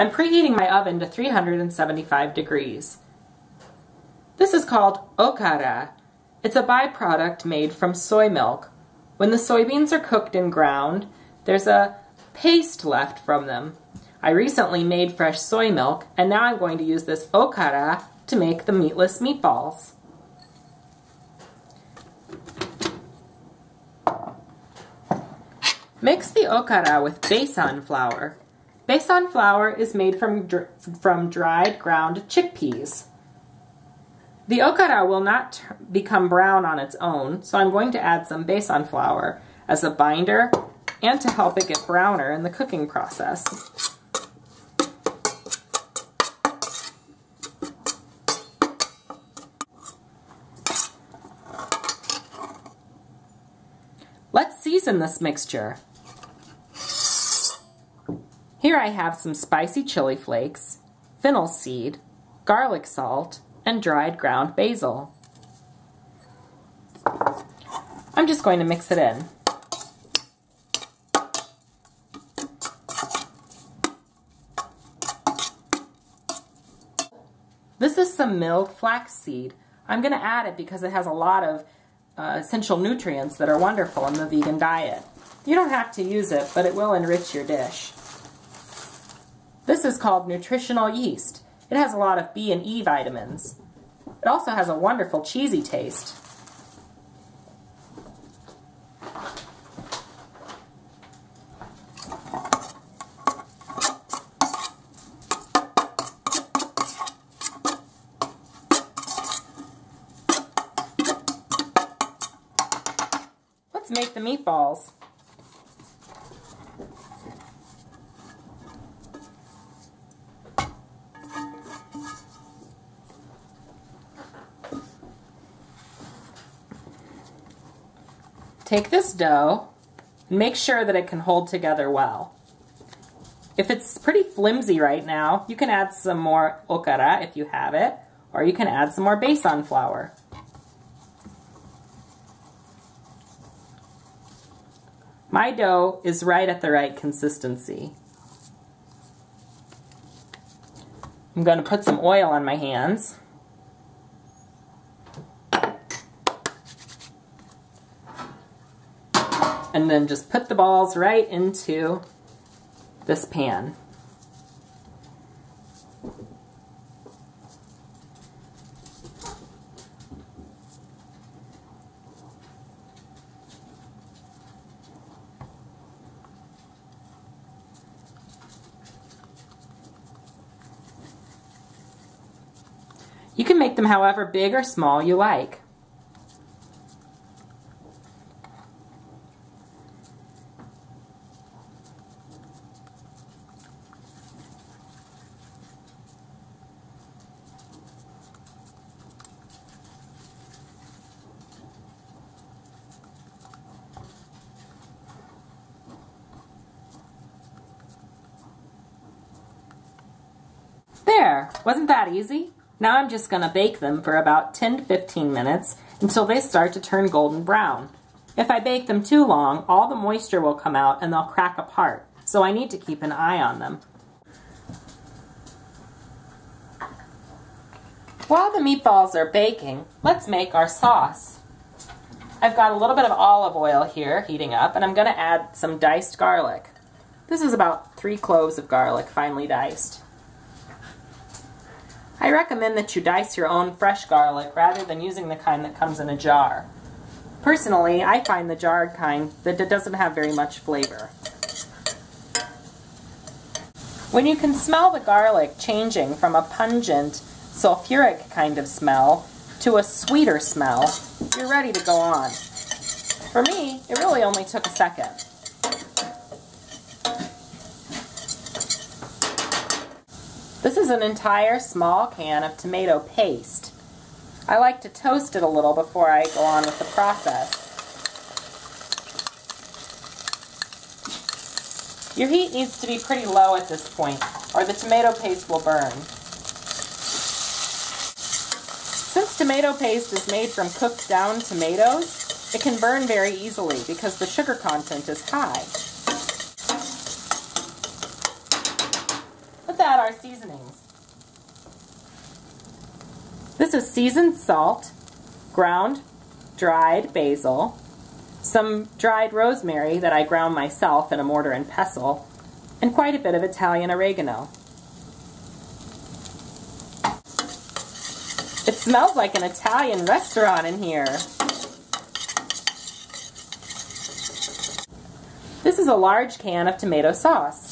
I'm preheating my oven to 375 degrees. This is called Okara. It's a byproduct made from soy milk. When the soybeans are cooked and ground, there's a paste left from them. I recently made fresh soy milk, and now I'm going to use this Okara to make the meatless meatballs. Mix the Okara with besan flour. Besan flour is made from dried ground chickpeas. The Okara will not become brown on its own, so I'm going to add some besan flour as a binder and to help it get browner in the cooking process. Let's season this mixture. Here I have some spicy chili flakes, fennel seed, garlic salt, and dried ground basil. I'm just going to mix it in. This is some milled flaxseed. I'm going to add it because it has a lot of essential nutrients that are wonderful in the vegan diet. You don't have to use it, but it will enrich your dish. This is called nutritional yeast. It has a lot of B and E vitamins. It also has a wonderful cheesy taste. Let's make the meatballs. Take this dough and make sure that it can hold together well. If it's pretty flimsy right now, you can add some more okara if you have it, or you can add some more besan flour. My dough is right at the right consistency. I'm going to put some oil on my hands. And then just put the balls right into this pan. You can make them however big or small you like. There, wasn't that easy? Now I'm just going to bake them for about 10 to 15 minutes until they start to turn golden brown. If I bake them too long, all the moisture will come out and they'll crack apart, so I need to keep an eye on them. While the meatballs are baking, let's make our sauce. I've got a little bit of olive oil here heating up, and I'm going to add some diced garlic. This is about 3 cloves of garlic, finely diced. I recommend that you dice your own fresh garlic rather than using the kind that comes in a jar. Personally, I find the jarred kind that doesn't have very much flavor. When you can smell the garlic changing from a pungent, sulfuric kind of smell to a sweeter smell, you're ready to go on. For me, it really only took a second. This is an entire small can of tomato paste. I like to toast it a little before I go on with the process. Your heat needs to be pretty low at this point, or the tomato paste will burn. Since tomato paste is made from cooked down tomatoes, it can burn very easily because the sugar content is high. Let's add our seasonings. This is seasoned salt, ground dried basil, some dried rosemary that I ground myself in a mortar and pestle, and quite a bit of Italian oregano. It smells like an Italian restaurant in here. This is a large can of tomato sauce.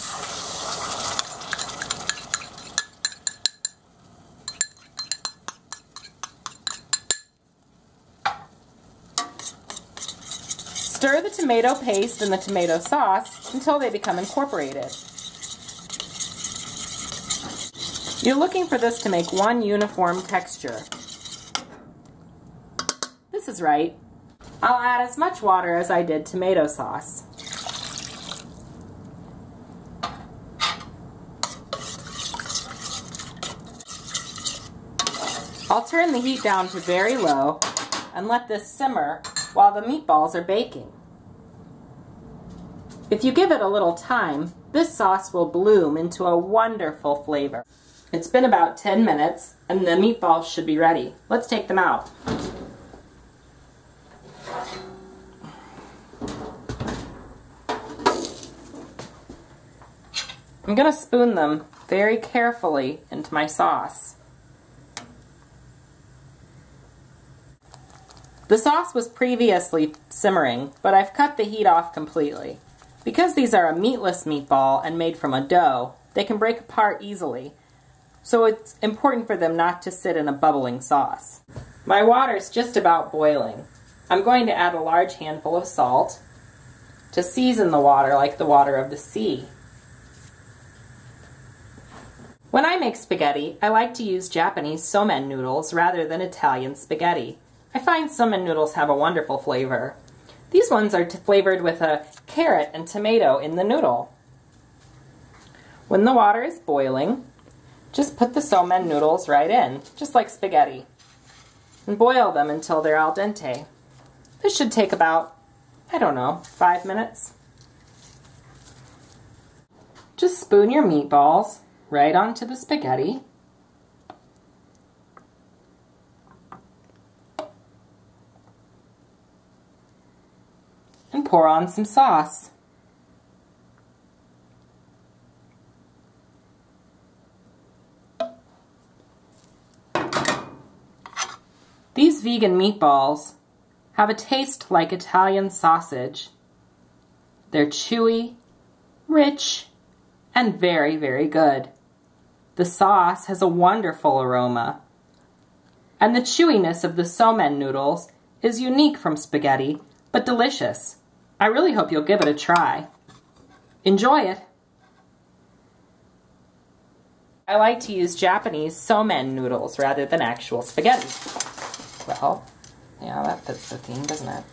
Stir the tomato paste and the tomato sauce until they become incorporated. You're looking for this to make one uniform texture. This is right. I'll add as much water as I did tomato sauce. I'll turn the heat down to very low and let this simmer while the meatballs are baking. If you give it a little time, this sauce will bloom into a wonderful flavor. It's been about 10 minutes and the meatballs should be ready. Let's take them out. I'm going to spoon them very carefully into my sauce. The sauce was previously simmering, but I've cut the heat off completely. Because these are a meatless meatball and made from a dough, they can break apart easily, so it's important for them not to sit in a bubbling sauce. My water's just about boiling. I'm going to add a large handful of salt to season the water like the water of the sea. When I make spaghetti, I like to use Japanese somen noodles rather than Italian spaghetti. I find somen noodles have a wonderful flavor. These ones are flavored with a carrot and tomato in the noodle. When the water is boiling, just put the somen noodles right in, just like spaghetti, and boil them until they're al dente. This should take about, 5 minutes. Just spoon your meatballs right onto the spaghetti. And pour on some sauce. These vegan meatballs have a taste like Italian sausage. They're chewy, rich, and very, very good. The sauce has a wonderful aroma. And the chewiness of the somen noodles is unique from spaghetti, but delicious. I really hope you'll give it a try. Enjoy it! I like to use Japanese somen noodles rather than actual spaghetti. Well, yeah, that fits the theme, doesn't it?